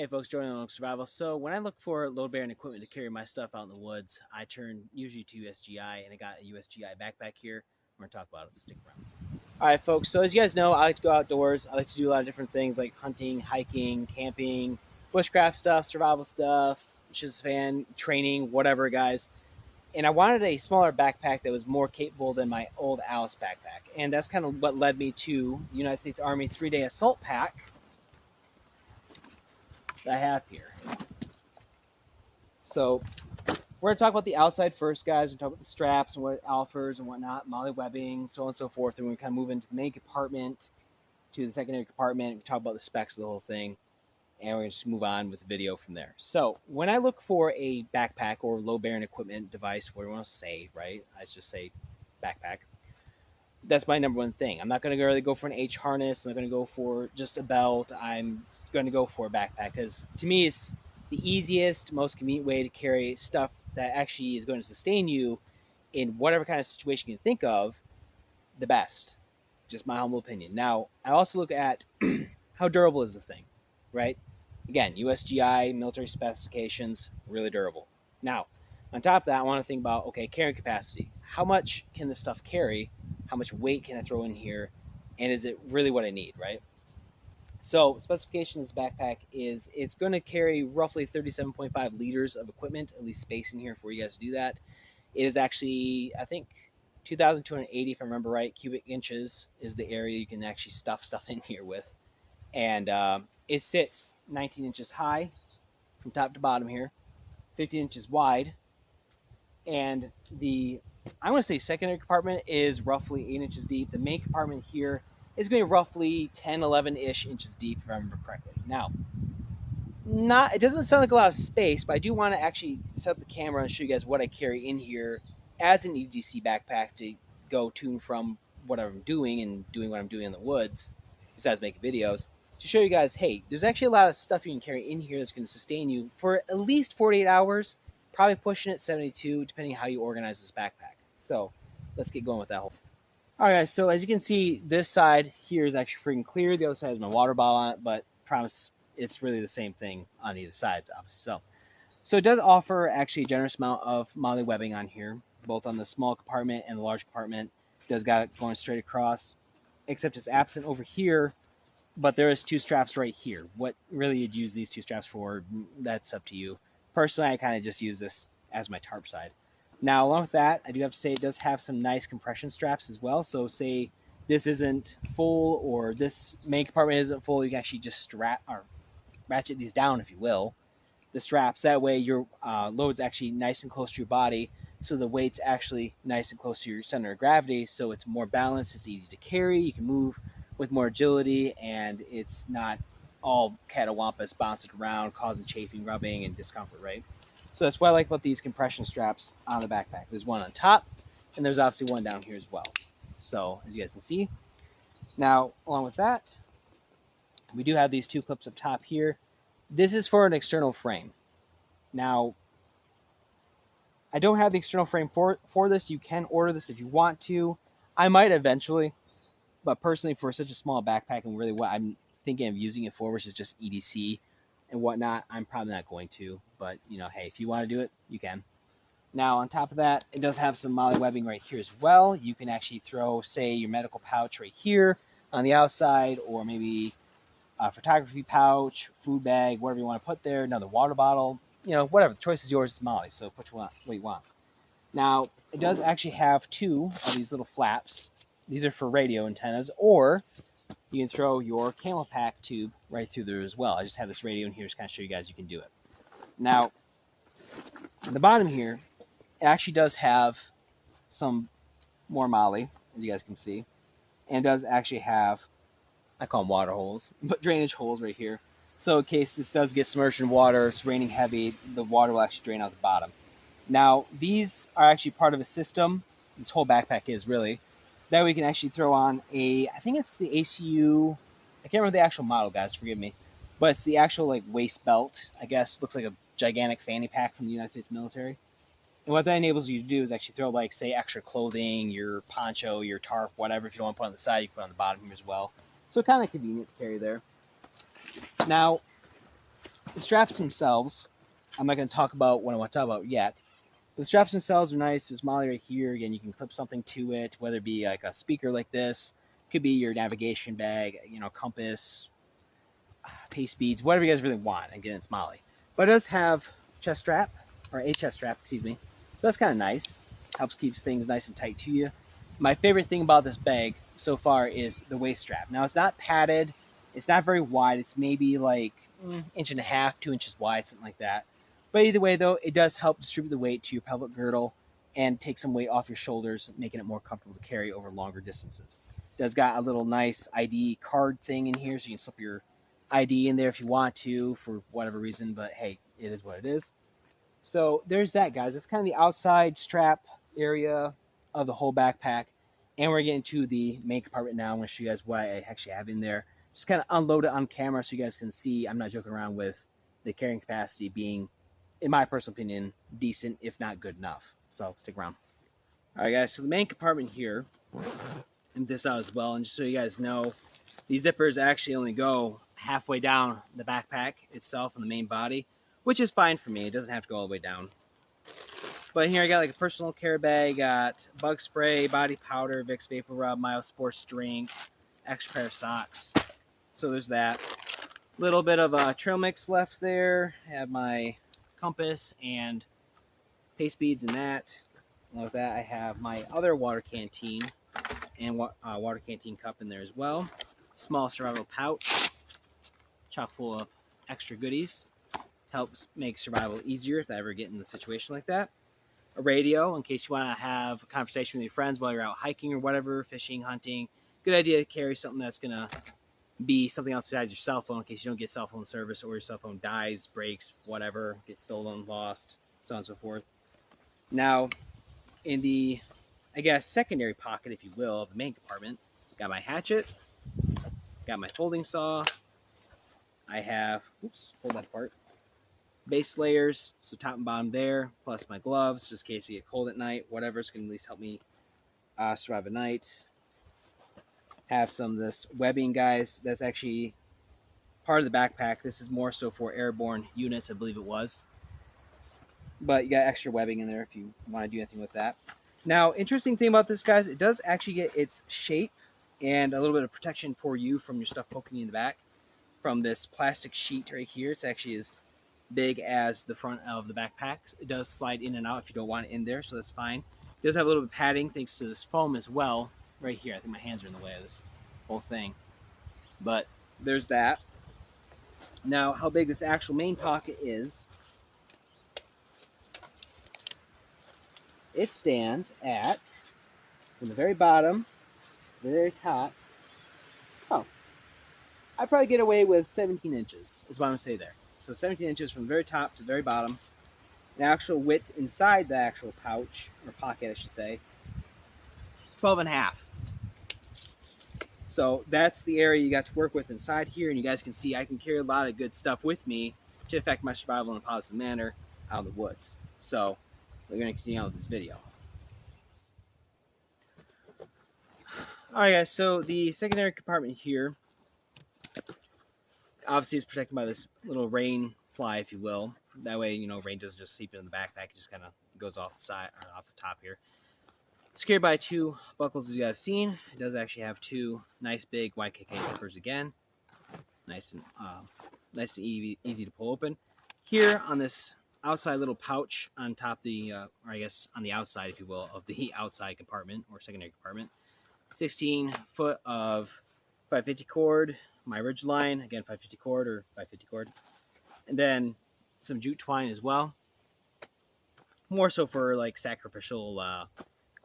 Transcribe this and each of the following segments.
Hey folks, joining on Survival. So when I look for load bearing equipment to carry my stuff out in the woods, I turn usually to USGI, and I got a USGI backpack here. We're gonna talk about it, so stick around. All right, folks. So as you guys know, I like to go outdoors. I like to do a lot of different things like hunting, hiking, camping, bushcraft stuff, survival stuff, just fan training, whatever, guys. And I wanted a smaller backpack that was more capable than my old Alice backpack, and that's kind of what led me to the United States Army 3-day assault pack that I have here. So we're going to talk about the outside first, guys. We're talk about the straps and what it offers and whatnot, molly webbing, so on and so forth. And we kind of move into the main compartment to the secondary compartment. We talk about the specs of the whole thing, and we're going to just move on with the video from there. So when I look for a backpack or load-bearing equipment device, what do you want to say, right? I just say backpack. That's my number one thing. I'm not going to really go for an H harness. I'm not going to go for just a belt. I'm going to go for a backpack because to me it's the easiest, most convenient way to carry stuff that actually is going to sustain you in whatever kind of situation you can think of the best. Just my humble opinion. Now, I also look at how durable is the thing, right? Again, USGI, military specifications, really durable. Now, on top of that, I want to think about, okay, carrying capacity. How much can this stuff carry? How much weight can I throw in here? And is it really what I need, right? So specifications backpack is it's going to carry roughly 37.5 liters of equipment, at least space in here for you guys to do that. It is actually, I think, 2,280, if I remember right, cubic inches is the area you can actually stuff stuff in here with. And it sits 19 inches high from top to bottom here, 15 inches wide. And the, I want to say secondary compartment is roughly 8 inches deep. The main compartment here is going to be roughly 10, 11-ish inches deep, if I remember correctly. Now, it doesn't sound like a lot of space, but I do want to actually set up the camera and show you guys what I carry in here as an EDC backpack to go to and from what I'm doing and doing what I'm doing in the woods, besides making videos, to show you guys, hey, there's actually a lot of stuff you can carry in here that's going to sustain you for at least 48 hours, probably pushing it 72, depending on how you organize this backpack. So let's get going with that whole. All right, guys, so as you can see, this side here is actually freaking clear. The other side has my water bottle on it, but promise it's really the same thing on either side, obviously. So it does offer actually a generous amount of molly webbing on here, both on the small compartment and the large compartment. It does got it going straight across, except it's absent over here, but there is two straps right here. What really you'd use these two straps for, that's up to you. Personally, I kind of just use this as my tarp side. Now, along with that, I do have to say it does have some nice compression straps as well. So say this isn't full or this main compartment isn't full, you can actually just strap or ratchet these down, if you will, the straps. That way your load's actually nice and close to your body, so the weight's actually nice and close to your center of gravity, so it's more balanced, it's easy to carry, you can move with more agility, and it's not all catawampus bouncing around causing chafing, rubbing, and discomfort, right? So that's what I like about these compression straps on the backpack. There's one on top, and there's obviously one down here as well. So as you guys can see, now along with that, we do have these two clips up top here. This is for an external frame. Now, I don't have the external frame for this. You can order this if you want to. I might eventually, but personally, for such a small backpack and really what I'm thinking of using it for, which is just EDC and whatnot, I'm probably not going to. But, you know, hey, if you want to do it, you can. Now, on top of that, it does have some molly webbing right here as well. You can actually throw, say, your medical pouch right here on the outside, or maybe a photography pouch, food bag, whatever you want to put there, another water bottle, you know, whatever. The choice is yours. It's molly, so put what you want. Now, it does actually have two of these little flaps. These are for radio antennas, or you can throw your camel pack tube right through there as well. I just have this radio in here to kind of show you guys you can do it. Now, at the bottom here, it actually does have some more molly, as you guys can see, and it does actually have, I call them water holes, but drainage holes right here. So in case this does get submerged in water, it's raining heavy, the water will actually drain out the bottom. Now, these are actually part of a system. This whole backpack is really that we can actually throw on a, I think it's the ACU, I can't remember the actual model, guys, forgive me, but it's the actual like waist belt, I guess. Looks like a gigantic fanny pack from the United States military. And what that enables you to do is actually throw, like, say, extra clothing, your poncho, your tarp, whatever. If you don't want to put on the side, you can put on the bottom here as well. So kind of convenient to carry there. Now, The straps themselves, I'm not going to talk about what I want to talk about yet. But the straps themselves are nice. There's MOLLE right here. Again, you can clip something to it, whether it be like a speaker like this, could be your navigation bag, compass, pace speeds, whatever you guys really want. Again, it's MOLLE. But it does have chest strap, or a chest strap, excuse me. So that's kind of nice. Helps keeps things nice and tight to you. My favorite thing about this bag so far is the waist strap. Now, it's not padded. It's not very wide. It's maybe like inch and a half, 2 inches wide, something like that. But either way, though, it does help distribute the weight to your pelvic girdle and take some weight off your shoulders, making it more comfortable to carry over longer distances. It does got a little nice ID card thing in here, so you can slip your ID in there if you want to for whatever reason, but hey, it is what it is. So there's that, guys. It's kind of the outside strap area of the whole backpack. And we're getting to the main compartment now. I'm going to show you guys what I actually have in there. Just kind of unload it on camera so you guys can see I'm not joking around with the carrying capacity being, in my personal opinion, decent, if not good enough. So stick around. All right, guys. So the main compartment here, and this out as well. And just so you guys know, these zippers actually only go halfway down the backpack itself in the main body, which is fine for me. It doesn't have to go all the way down. But here I got like a personal care bag, got bug spray, body powder, Vicks Vapor Rub, Myosports drink, extra pair of socks. So there's that. Little bit of trail mix left there. I have my compass and pace speeds in that. Along with that, I have my other water canteen and water canteen cup in there as well. Small survival pouch, chock full of extra goodies. Helps make survival easier if I ever get in a situation like that. A radio in case you want to have a conversation with your friends while you're out hiking or whatever, fishing, hunting. Good idea to carry something that's going to be something else besides your cell phone in case you don't get cell phone service or your cell phone dies, breaks, whatever, gets stolen, lost, so on and so forth. Now, in the, I guess, secondary pocket, if you will, of the main compartment, got my hatchet, got my folding saw. I have, oops, pull that apart. Base layers, so top and bottom there, plus my gloves, just in case you get cold at night, whatever's going to at least help me survive a night. Have some of this webbing, guys. That's actually part of the backpack. This is more so for airborne units, I believe it was. But you got extra webbing in there if you want to do anything with that. Now, interesting thing about this, guys, it does actually get its shape and a little bit of protection for you from your stuff poking you in the back from this plastic sheet right here. It's actually as big as the front of the backpack. It does slide in and out if you don't want it in there, so that's fine. It does have a little bit of padding thanks to this foam as well right here. I think my hands are in the way of this whole thing. But there's that. Now, how big this actual main pocket is, it stands at, from the very bottom, the very top, I'd probably get away with 17 inches, is what I'm going to say there. So 17 inches from the very top to the very bottom. The actual width inside the actual pouch, or pocket I should say, 12 and a half. So that's the area you got to work with inside here, and you guys can see I can carry a lot of good stuff with me to affect my survival in a positive manner out of the woods. So we're going to continue on with this video. Alright guys, so the secondary compartment here obviously is protected by this little rain fly, if you will. That way, rain doesn't just seep into the backpack, it just kind of goes off the side, or off the top here. Secured by two buckles, as you guys seen. It does actually have two nice big YKK zippers again. Nice and easy to pull open. Here on this outside little pouch on top the, or I guess on the outside, if you will, of the outside compartment or secondary compartment. 16 foot of 550 cord, my Ridgeline, again 550 cord or 550 cord, and then some jute twine as well. More so for like sacrificial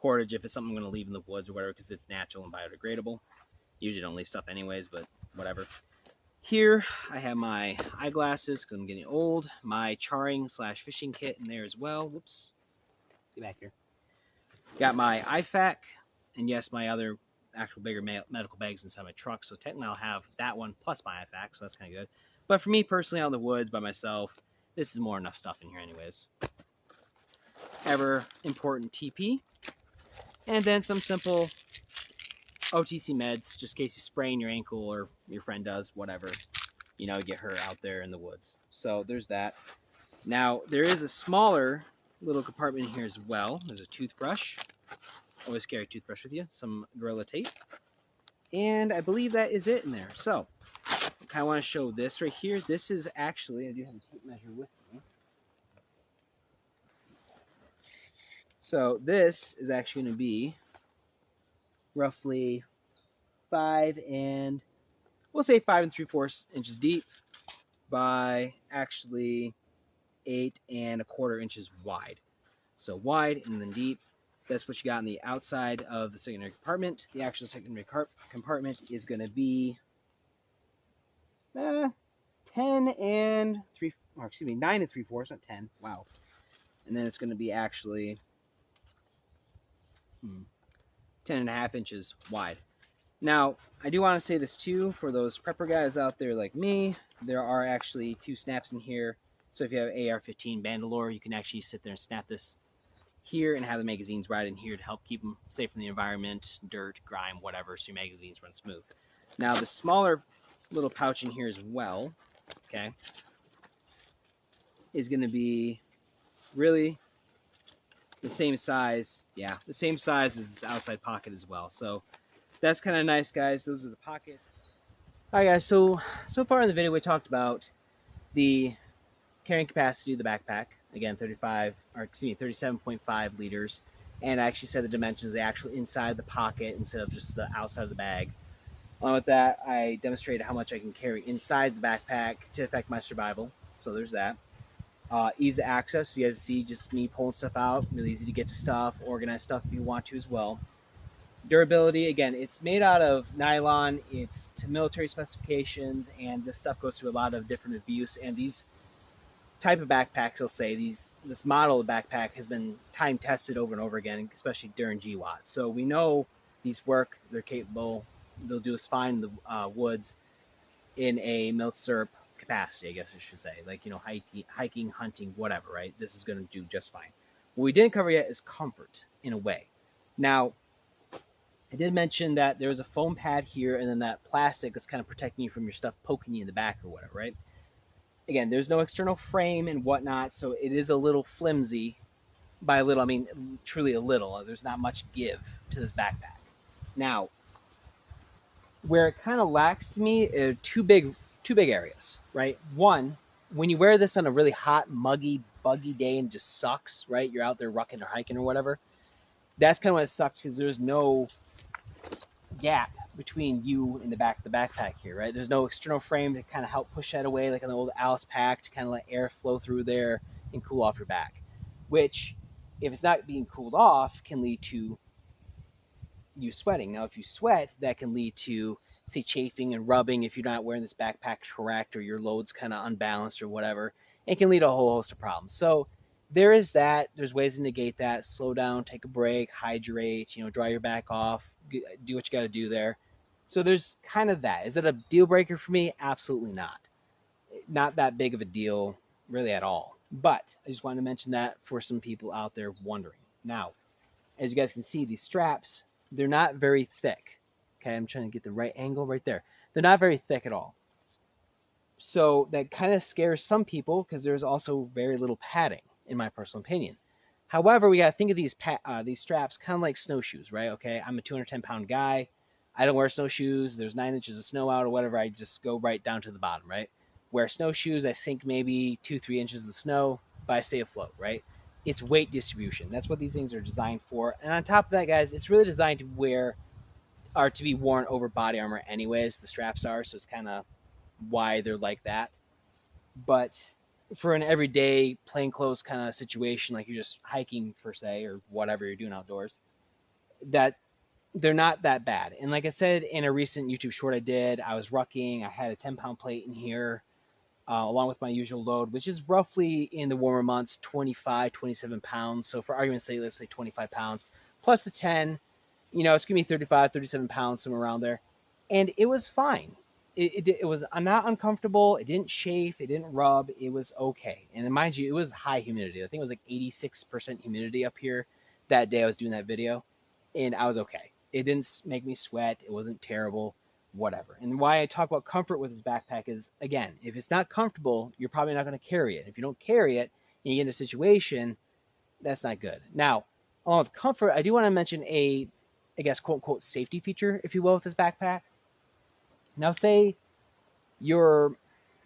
cordage if it's something I'm going to leave in the woods or whatever, because it's natural and biodegradable. Usually don't leave stuff anyways, but whatever. Here I have my eyeglasses because I'm getting old, my charring / fishing kit in there as well. Whoops, get back here. Got my IFAK, and yes, my other actual bigger medical bags inside my truck, so technically I'll have that one plus my IFAK, so that's kind of good. But for me personally, out in the woods by myself, this is more enough stuff in here anyways. Ever important TP, and then some simple OTC meds, just in case you sprain your ankle or your friend does, whatever. you know, get her out there in the woods. So there's that. Now there is a smaller little compartment here as well. There's a toothbrush. Always carry a toothbrush with you. Some Gorilla Tape. And I believe that is it in there. So I kind of want to show this right here. This is actually, I do have a tape measure with me. So this is actually going to be roughly 5 and, we'll say 5 3/4 inches deep by actually 8 1/4 inches wide. So wide and then deep. That's what you got on the outside of the secondary compartment. The actual secondary compartment is going to be 10 and 3, or excuse me, 9 3/4, not 10. Wow. And then it's going to be actually 10 1/2 inches wide. Now, I do want to say this too, for those prepper guys out there like me, there are actually 2 snaps in here. So if you have AR-15 Bandolore, you can actually sit there and snap this here and have the magazines right in here to help keep them safe from the environment, dirt, grime, whatever, so your magazines run smooth. Now, the smaller little pouch in here as well, okay, is going to be really the same size. Yeah, the same size as this outside pocket as well. So that's kind of nice, guys. Those are the pockets. All right, guys. So far in the video, we talked about the carrying capacity of the backpack. Again, 37.5 liters. And I actually said the dimensions, the actual inside the pocket instead of just the outside of the bag. Along with that, I demonstrated how much I can carry inside the backpack to affect my survival. So there's that. Ease of access. You guys see just me pulling stuff out. Really easy to get to stuff, organize stuff if you want to as well. Durability, again, it's made out of nylon. It's to military specifications, and this stuff goes through a lot of different abuse. And these type of backpacks, they'll say this model of backpack has been time tested over and over again, especially during GWAT. So we know these work. They're capable. They'll do us fine in the woods in a milsurp capacity, I guess I should say. Like, you know, hiking, hunting, whatever, right? This is going to do just fine. What we didn't cover yet is comfort in a way. Now, I did mention that there was a foam pad here and then that plastic that's kind of protecting you from your stuff poking you in the back or whatever, right? Again, there's no external frame and whatnot, so it is a little flimsy. By a little, I mean truly a little. There's not much give to this backpack. Now, where it kind of lacks to me are two big areas, right? One, when you wear this on a really hot, muggy, buggy day and it just sucks, right? You're out there rucking or hiking or whatever. That's kind of what it sucks, because there's no gap between you and the back of the backpack here, right? There's no external frame to kind of help push that away, like an old Alice pack, to kind of let air flow through there and cool off your back, which, if it's not being cooled off, can lead to you sweating. Now, if you sweat, that can lead to, say, chafing and rubbing if you're not wearing this backpack correct, or your load's kind of unbalanced or whatever. It can lead to a whole host of problems. So there is that. There's ways to negate that. Slow down, take a break, hydrate, you know, dry your back off, do what you got to do there. So there's kind of that. Is it a deal breaker for me? Absolutely not. Not that big of a deal, really, at all. But I just wanted to mention that for some people out there wondering. Now, as you guys can see, these straps, they're not very thick. Okay, I'm trying to get the right angle right there. They're not very thick at all. So that kind of scares some people, because there's also very little padding, in my personal opinion. However, we got to think of these straps kind of like snowshoes, right? Okay, I'm a 210-pound guy. I don't wear snowshoes. There's 9 inches of snow out or whatever. I just go right down to the bottom, right? Wear snowshoes, I sink maybe 2-3 inches of snow, but I stay afloat, right? It's weight distribution. That's what these things are designed for. And on top of that, guys, it's really designed to be worn over body armor anyways. The straps are, so it's kind of why they're like that. But for an everyday plainclothes kind of situation, like you're just hiking per se, or whatever you're doing outdoors, that they're not that bad. And like I said in a recent YouTube short I did, I was rucking. I had a 10-pound plate in here, along with my usual load, which is roughly, in the warmer months, 25, 27 pounds. So for argument's sake, let's say 25 pounds plus the 10, you know, it's going to be 35, 37 pounds, somewhere around there. And it was fine. It was not uncomfortable. It didn't chafe. It didn't rub. It was okay. And mind you, it was high humidity. I think it was like 86% humidity up here that day I was doing that video. And I was okay. It didn't make me sweat. It wasn't terrible. whatever. And why I talk about comfort with this backpack is, again, if it's not comfortable, you're probably not going to carry it. If you don't carry it and you get in a situation, that's not good. Now, along with comfort, I do want to mention a, I guess, quote unquote, safety feature, if you will, with this backpack. Now, say you're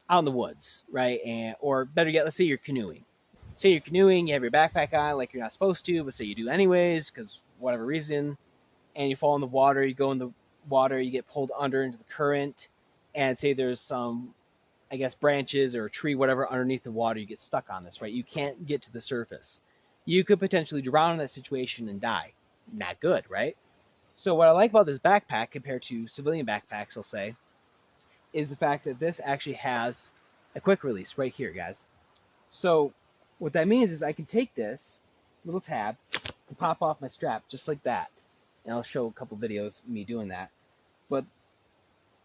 out in the woods, right? And or better yet, let's say you're canoeing. Say you're canoeing, you have your backpack on like you're not supposed to, but say you do anyways, because whatever reason, and you fall in the water, you go in the water, you get pulled under into the current, and say there's some, I guess, branches or a tree, whatever, underneath the water, you get stuck on this, right? You can't get to the surface. You could potentially drown in that situation and die. Not good, right? So what I like about this backpack compared to civilian backpacks, I'll say, is the fact that this actually has a quick release right here, guys. So what that means is I can take this little tab and pop off my strap just like that. And I'll show a couple videos of me doing that. But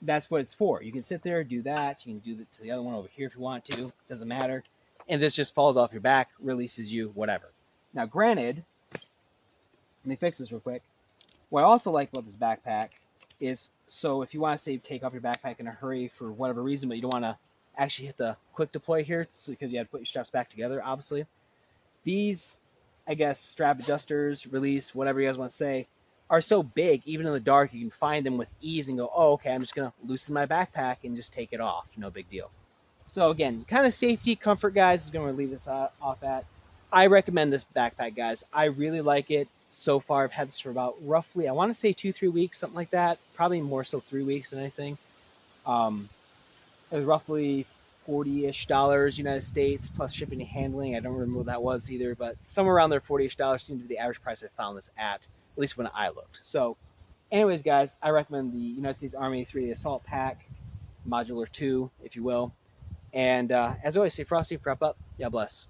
that's what it's for. You can sit there, do that. You can do the other one over here if you want to. Doesn't matter. And this just falls off your back, releases you, whatever. Now, granted, let me fix this real quick. What I also like about this backpack is, so if you want to say take off your backpack in a hurry for whatever reason, but you don't want to actually hit the quick deploy here, so because you have to put your straps back together, obviously. These, I guess, strap adjusters, release, whatever you guys want to say, are so big, even in the dark, you can find them with ease and go, oh, okay, I'm just going to loosen my backpack and just take it off. No big deal. So again, kind of safety, comfort, guys, is going to leave this off at. I recommend this backpack, guys. I really like it. So far, I've had this for about roughly, I want to say 2-3 weeks, something like that. Probably more so 3 weeks than anything. It was roughly $40-ish United States plus shipping and handling. I don't remember what that was either, but somewhere around there, $40-ish seemed to be the average price I found this at least when I looked. So, anyways, guys, I recommend the United States Army 3D Assault Pack, Modular 2, if you will. And as always, stay frosty, prep up. God bless.